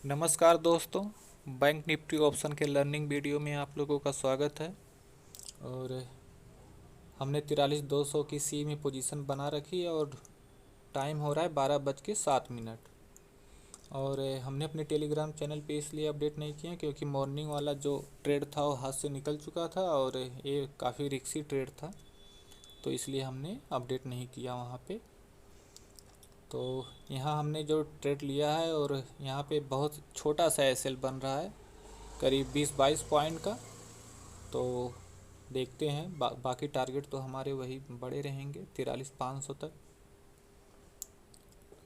नमस्कार दोस्तों। Bank Nifty option के लर्निंग वीडियो में आप लोगों का स्वागत है। और हमने 43,200 की सी में पोजीशन बना रखी है और टाइम हो रहा है 12:07। और हमने अपने टेलीग्राम चैनल पे इसलिए अपडेट नहीं किया क्योंकि मॉर्निंग वाला जो ट्रेड था वो हाथ से निकल चुका था और ये काफ़ी रिस्की ट्रेड था, तो इसलिए हमने अपडेट नहीं किया वहाँ पे। तो यहाँ हमने जो ट्रेड लिया है और यहाँ पे बहुत छोटा सा एसएल बन रहा है, करीब 20-22 पॉइंट का। तो देखते हैं, बाकी टारगेट तो हमारे वही बड़े रहेंगे 43,500 तक।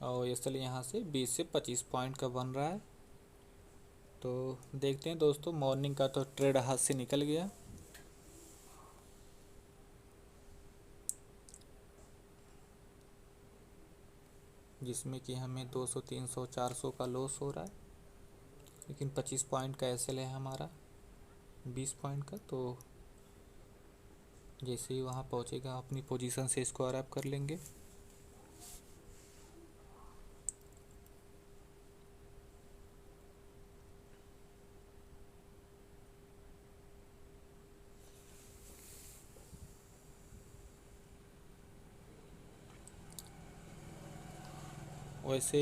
और एसएल यहाँ से 20 से 25 पॉइंट का बन रहा है। तो देखते हैं दोस्तों, मॉर्निंग का तो ट्रेड हाथ से निकल गया। जिसमें कि हमें 200, 300, 400 का लॉस हो रहा है, लेकिन 25 पॉइंट का एसएल है हमारा 20 पॉइंट का। तो जैसे ही वहाँ पहुँचेगा अपनी पोजीशन से इसको अरैप कर लेंगे। वैसे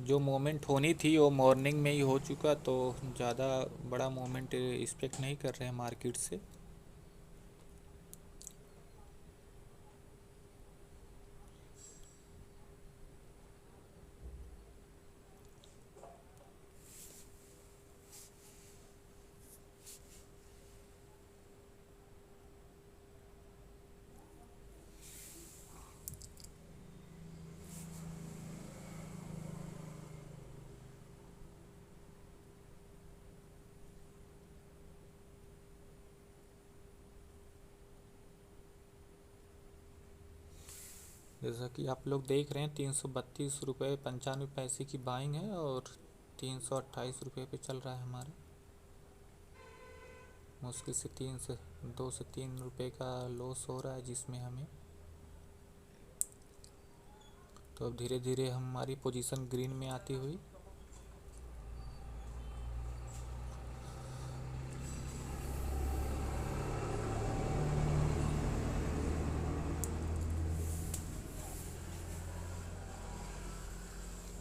जो मोमेंट होनी थी वो मॉर्निंग में ही हो चुका, तो ज़्यादा बड़ा मोमेंट एक्सपेक्ट नहीं कर रहे हैं मार्केट से। जैसा कि आप लोग देख रहे हैं, 332 रुपये 95 पैसे की बाइंग है और 328 रुपये पे चल रहा है हमारा। मुश्किल से 2 से 3 रुपये का लॉस हो रहा है जिसमें हमें। तो अब धीरे धीरे हमारी पोजीशन ग्रीन में आती हुई।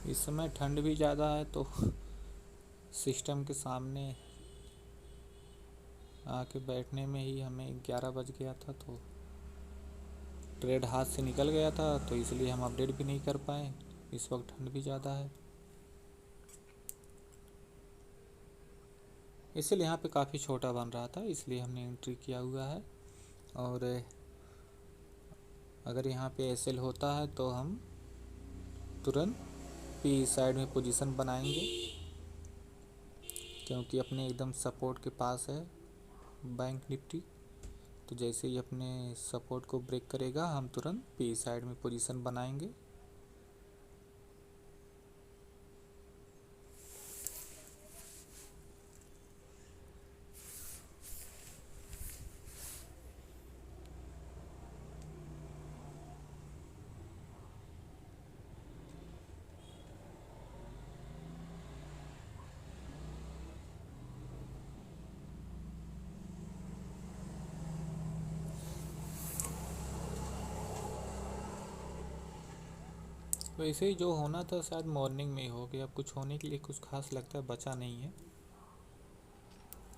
इस समय ठंड भी ज़्यादा है, तो सिस्टम के सामने आके बैठने में ही हमें 11 बज गया था। तो ट्रेड हाथ से निकल गया था, तो इसलिए हम अपडेट भी नहीं कर पाए। इस वक्त ठंड भी ज़्यादा है, इसलिए यहाँ पे काफ़ी छोटा बन रहा था, इसलिए हमने एंट्री किया हुआ है। और अगर यहाँ पे एसएल होता है तो हम तुरंत पी साइड में पोजीशन बनाएंगे, क्योंकि अपने एकदम सपोर्ट के पास है बैंक निफ्टी। तो जैसे ही अपने सपोर्ट को ब्रेक करेगा हम तुरंत पी साइड में पोजीशन बनाएंगे। वैसे ही जो होना था शायद मॉर्निंग में ही हो गया। अब कुछ होने के लिए कुछ खास लगता है बचा नहीं है,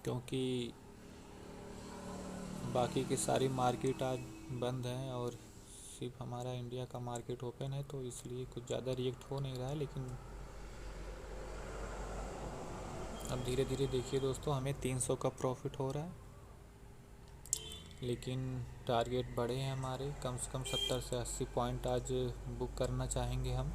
क्योंकि बाकी की सारी मार्केट आज बंद हैं और सिर्फ हमारा इंडिया का मार्केट ओपन है, तो इसलिए कुछ ज़्यादा रिएक्ट हो नहीं रहा है। लेकिन अब धीरे धीरे देखिए दोस्तों, हमें 300 का प्रॉफिट हो रहा है, लेकिन टारगेट बड़े हैं हमारे। कम से कम 70 से 80 पॉइंट आज बुक करना चाहेंगे हम।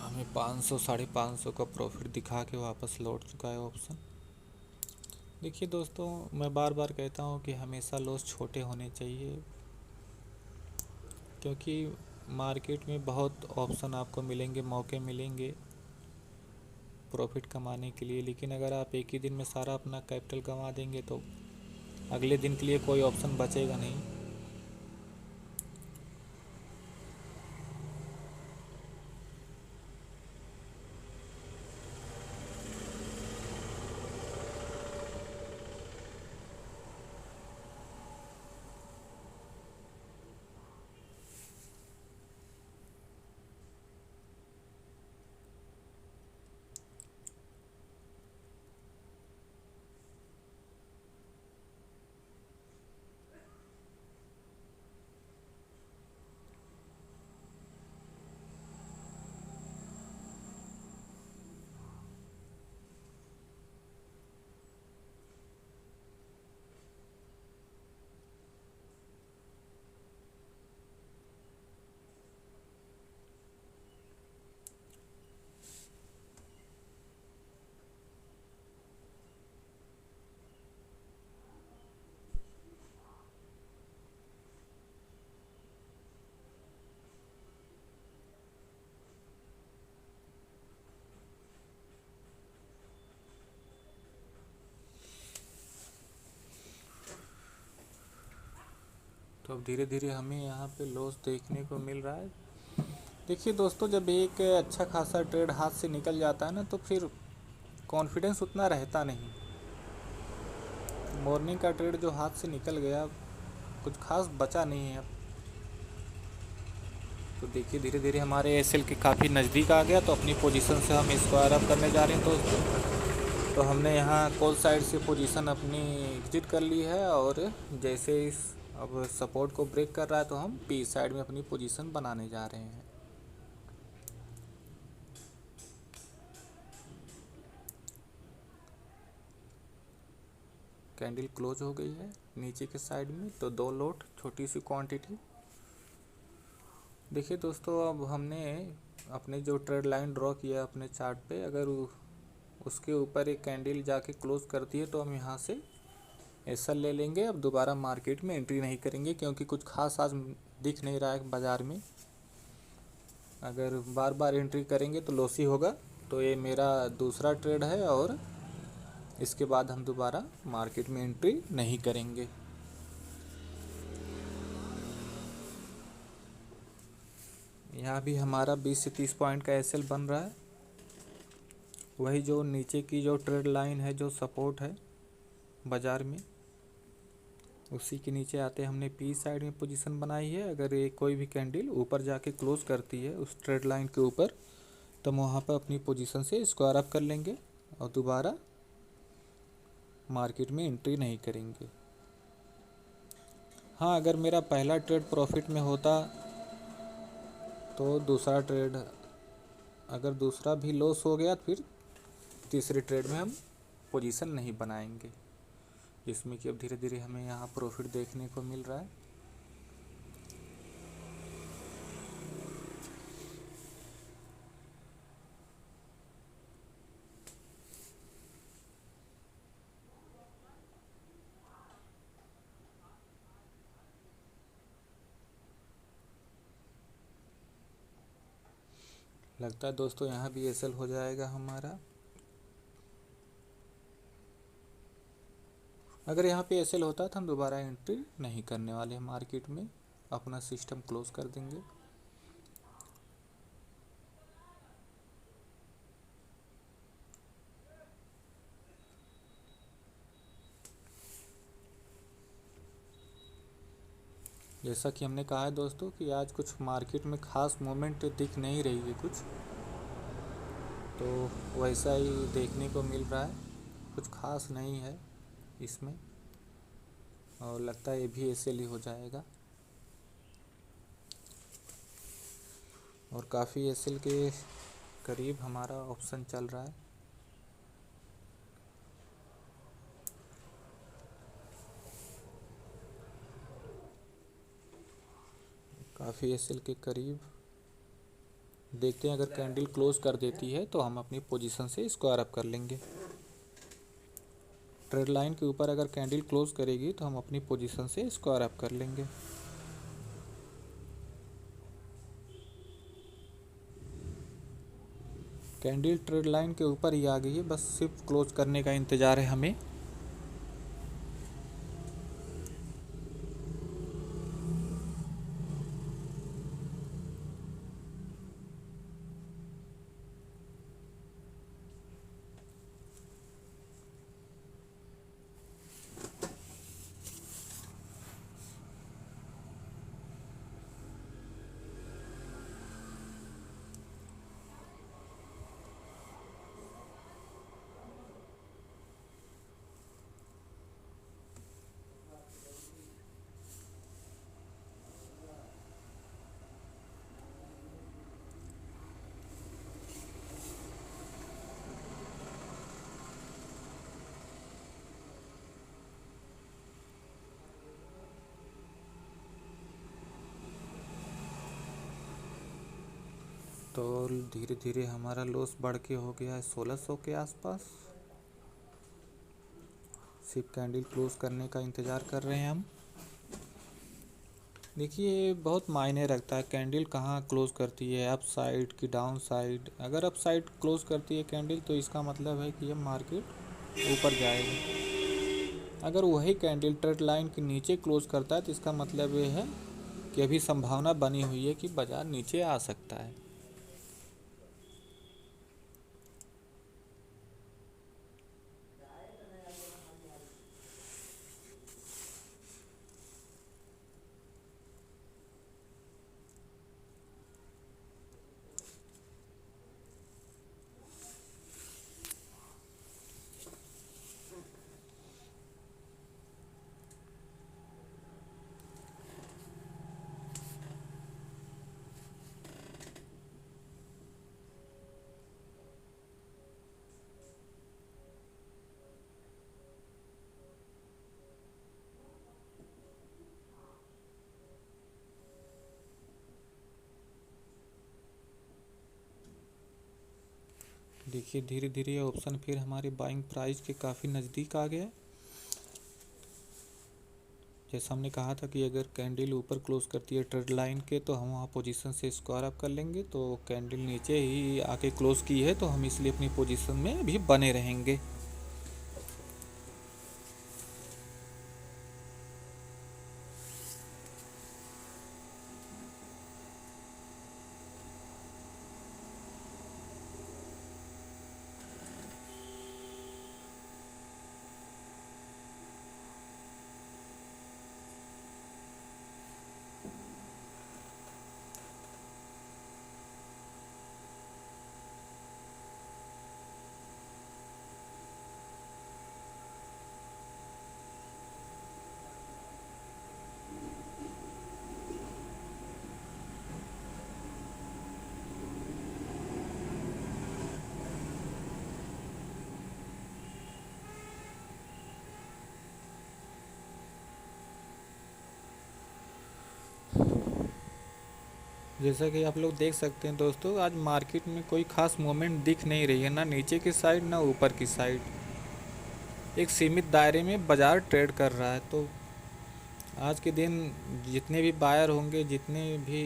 हमें 500 550 का प्रॉफिट दिखा के वापस लौट चुका है ऑप्शन। देखिए दोस्तों, मैं बार बार कहता हूँ कि हमेशा लॉस छोटे होने चाहिए, क्योंकि मार्केट में बहुत ऑप्शन आपको मिलेंगे, मौके मिलेंगे प्रॉफिट कमाने के लिए, लेकिन अगर आप एक ही दिन में सारा अपना कैपिटल गंवा देंगे तो अगले दिन के लिए कोई ऑप्शन बचेगा नहीं। तो अब धीरे धीरे हमें यहाँ पे लॉस देखने को मिल रहा है। देखिए दोस्तों, जब एक अच्छा खासा ट्रेड हाथ से निकल जाता है ना, तो फिर कॉन्फिडेंस उतना रहता नहीं। मॉर्निंग का ट्रेड जो हाथ से निकल गया, कुछ खास बचा नहीं है अब। तो देखिए धीरे धीरे हमारे एसएल के काफ़ी नज़दीक आ गया, तो अपनी पोजीशन से हम स्क्वायर अप करने जा रहे हैं दोस्तों। तो हमने यहाँ कॉल साइड से पोजीशन अपनी एग्जिट कर ली है, और जैसे इस अब सपोर्ट को ब्रेक कर रहा है तो हम पी साइड में अपनी पोजीशन बनाने जा रहे हैं। कैंडल क्लोज हो गई है नीचे के साइड में, तो 2 लॉट छोटी सी क्वांटिटी। देखिए दोस्तों, अब हमने अपने जो ट्रेड लाइन ड्रॉ किया अपने चार्ट पे, अगर उसके ऊपर एक कैंडल जाके क्लोज करती है तो हम यहाँ से एसएल ले लेंगे। अब दोबारा मार्केट में एंट्री नहीं करेंगे, क्योंकि कुछ खास आज दिख नहीं रहा है बाज़ार में। अगर बार बार एंट्री करेंगे तो लॉस ही होगा। तो ये मेरा दूसरा ट्रेड है, और इसके बाद हम दोबारा मार्केट में एंट्री नहीं करेंगे। यहाँ भी हमारा 20 से 30 पॉइंट का एसएल बन रहा है। वही जो नीचे की जो ट्रेड लाइन है, जो सपोर्ट है बाज़ार में, उसी के नीचे आते हमने पी साइड में पोजीशन बनाई है। अगर ये कोई भी कैंडल ऊपर जाके क्लोज करती है उस ट्रेड लाइन के ऊपर, तो हम वहाँ पर अपनी पोजीशन से स्क्वायर अप कर लेंगे और दोबारा मार्केट में एंट्री नहीं करेंगे। हाँ, अगर मेरा पहला ट्रेड प्रॉफिट में होता तो दूसरा ट्रेड, अगर दूसरा भी लॉस हो गया फिर तीसरे ट्रेड में हम पोजीशन नहीं बनाएंगे, जिसमें कि अब धीरे धीरे हमें यहाँ प्रॉफिट देखने को मिल रहा है। लगता है दोस्तों यहाँ भी एसएल हो जाएगा हमारा। अगर यहाँ पे एसएल होता तो हम दोबारा एंट्री नहीं करने वाले हैं मार्केट में, अपना सिस्टम क्लोज कर देंगे। जैसा कि हमने कहा है दोस्तों कि आज कुछ मार्केट में ख़ास मूवमेंट दिख नहीं रही है कुछ, तो वैसा ही देखने को मिल रहा है, कुछ खास नहीं है इसमें, और लगता है ये भी एसएल ही हो जाएगा। और काफ़ी एसएल के करीब हमारा ऑप्शन चल रहा है। काफ़ी एसएल के करीब देखते हैं, अगर कैंडल क्लोज कर देती है तो हम अपनी पोजीशन से स्क्वायर अप कर लेंगे। ट्रेड लाइन के ऊपर अगर कैंडल क्लोज करेगी तो हम अपनी पोजीशन से स्क्वायर अप कर लेंगे। कैंडल ट्रेड लाइन के ऊपर ही आ गई है, बस सिर्फ क्लोज करने का इंतज़ार है हमें। तो धीरे धीरे हमारा लॉस बढ़ के हो गया है 1600 के आसपास। सिर्फ कैंडल क्लोज करने का इंतज़ार कर रहे हैं हम। देखिए बहुत मायने रखता है कैंडल कहाँ क्लोज करती है, अप साइड की डाउन साइड। अगर अप साइड क्लोज करती है कैंडल तो इसका मतलब है कि ये मार्केट ऊपर जाएगा। अगर वही कैंडल ट्रेड लाइन के नीचे क्लोज करता है तो इसका मतलब ये है कि अभी संभावना बनी हुई है कि बाज़ार नीचे आ सकता है। देखिए धीरे धीरे ये ऑप्शन फिर हमारे बाइंग प्राइस के काफ़ी नज़दीक आ गया। जैसा हमने कहा था कि अगर कैंडल ऊपर क्लोज करती है ट्रेड लाइन के तो हम वहाँ पोजीशन से स्क्वायर अप कर लेंगे। तो कैंडल नीचे ही आके क्लोज की है तो हम इसलिए अपनी पोजीशन में भी बने रहेंगे। जैसा कि आप लोग देख सकते हैं दोस्तों, आज मार्केट में कोई खास मूवमेंट दिख नहीं रही है, ना नीचे की साइड ना ऊपर की साइड। एक सीमित दायरे में बाज़ार ट्रेड कर रहा है। तो आज के दिन जितने भी बायर होंगे, जितने भी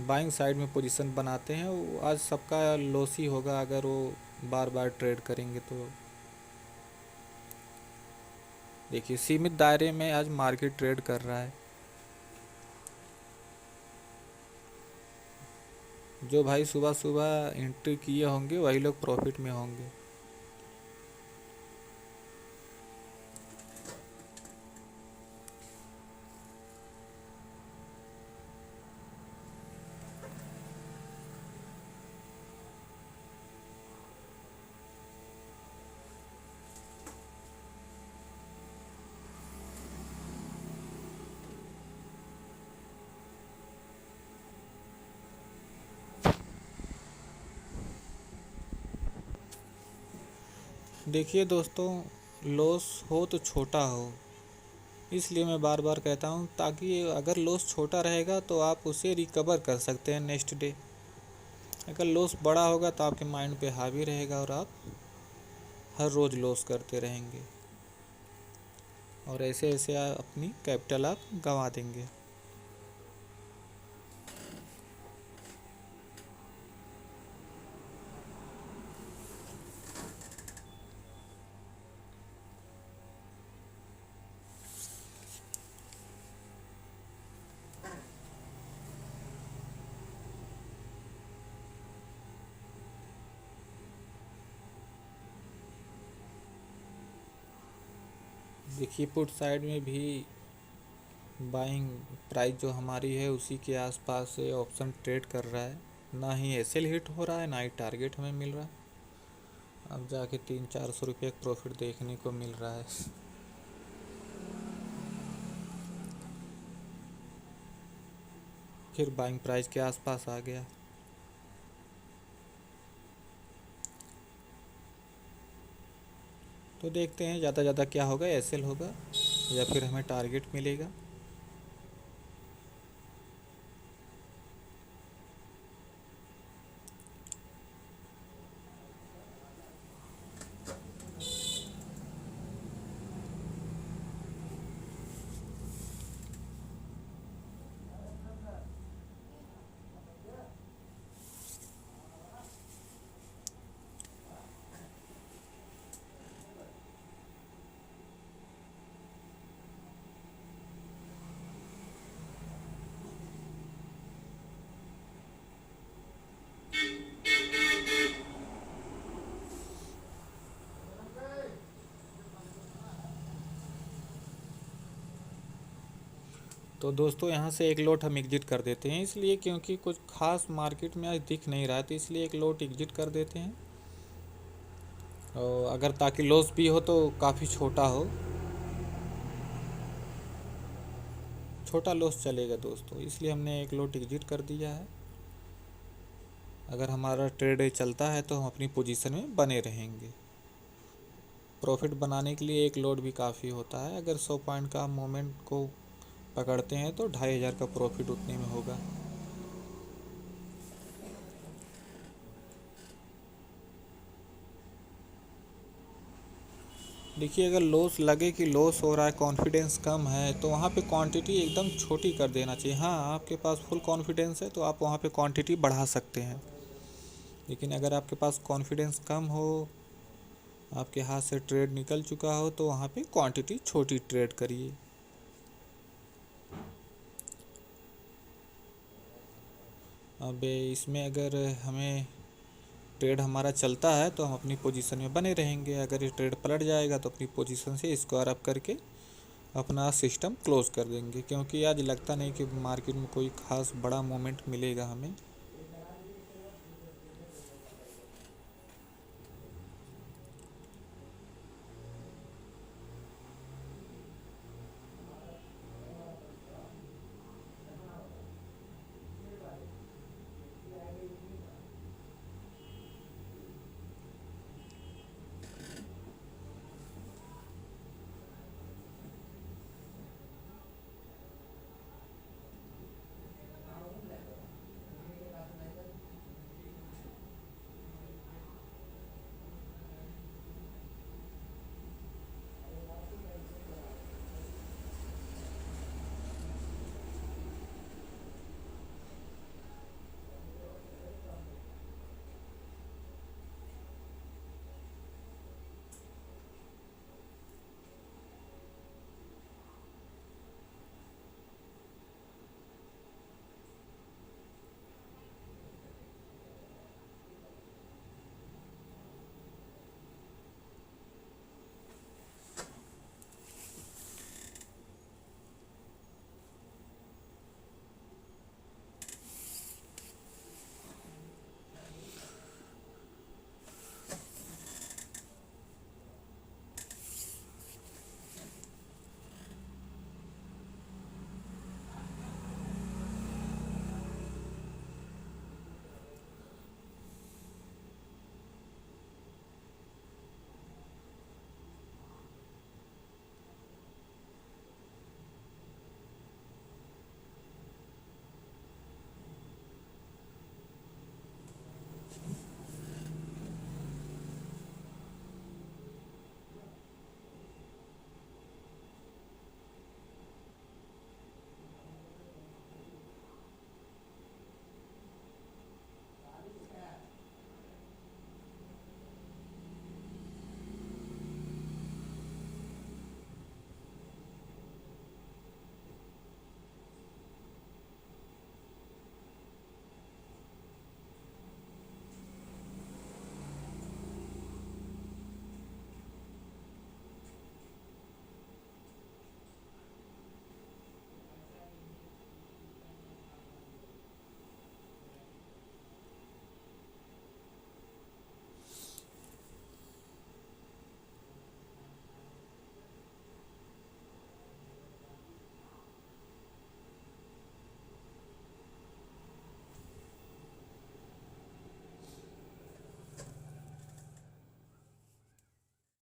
बाइंग साइड में पोजीशन बनाते हैं, वो आज सबका लॉस ही होगा अगर वो बार बार ट्रेड करेंगे। तो देखिए सीमित दायरे में आज मार्केट ट्रेड कर रहा है। जो भाई सुबह सुबह एंट्री किए होंगे वही लोग प्रॉफिट में होंगे। देखिए दोस्तों, लॉस हो तो छोटा हो, इसलिए मैं बार बार कहता हूँ, ताकि अगर लॉस छोटा रहेगा तो आप उसे रिकवर कर सकते हैं नेक्स्ट डे। अगर लॉस बड़ा होगा तो आपके माइंड पे हावी रहेगा और आप हर रोज़ लॉस करते रहेंगे और ऐसे ऐसे आप अपनी कैपिटल आप गंवा देंगे। देखिए पुट साइड में भी बाइंग प्राइस जो हमारी है उसी के आसपास से ऑप्शन ट्रेड कर रहा है। ना ही एसएल हिट हो रहा है, ना ही टारगेट हमें मिल रहा है। अब जाके 300-400 रुपये का प्रॉफिट देखने को मिल रहा है। फिर बाइंग प्राइस के आसपास आ गया। तो देखते हैं ज़्यादा ज़्यादा क्या होगा, एसएल होगा या फिर हमें टारगेट मिलेगा। तो दोस्तों यहाँ से एक लॉट हम एग्जिट कर देते हैं, इसलिए क्योंकि कुछ खास मार्केट में आज दिख नहीं रहा, तो इसलिए एक लॉट एग्जिट कर देते हैं। और अगर ताकि लॉस भी हो तो काफ़ी छोटा हो, छोटा लॉस चलेगा दोस्तों, इसलिए हमने एक लॉट एग्जिट कर दिया है। अगर हमारा ट्रेड चलता है तो हम अपनी पोजीशन में बने रहेंगे। प्रॉफिट बनाने के लिए एक लॉट भी काफ़ी होता है। अगर 100 पॉइंट का मोमेंट को पकड़ते हैं तो 2500 का प्रॉफिट उतने में होगा। देखिए अगर लॉस लगे कि लॉस हो रहा है, कॉन्फिडेंस कम है, तो वहाँ पे क्वांटिटी एकदम छोटी कर देना चाहिए। हाँ, आपके पास फुल कॉन्फिडेंस है तो आप वहाँ पे क्वांटिटी बढ़ा सकते हैं, लेकिन अगर आपके पास कॉन्फिडेंस कम हो, आपके हाथ से ट्रेड निकल चुका हो, तो वहाँ पे क्वांटिटी छोटी ट्रेड करिए। अब इसमें अगर हमें ट्रेड हमारा चलता है तो हम अपनी पोजीशन में बने रहेंगे। अगर ये ट्रेड पलट जाएगा तो अपनी पोजीशन से स्क्वायर अप करके अपना सिस्टम क्लोज कर देंगे, क्योंकि आज लगता नहीं कि मार्केट में कोई ख़ास बड़ा मोमेंट मिलेगा हमें।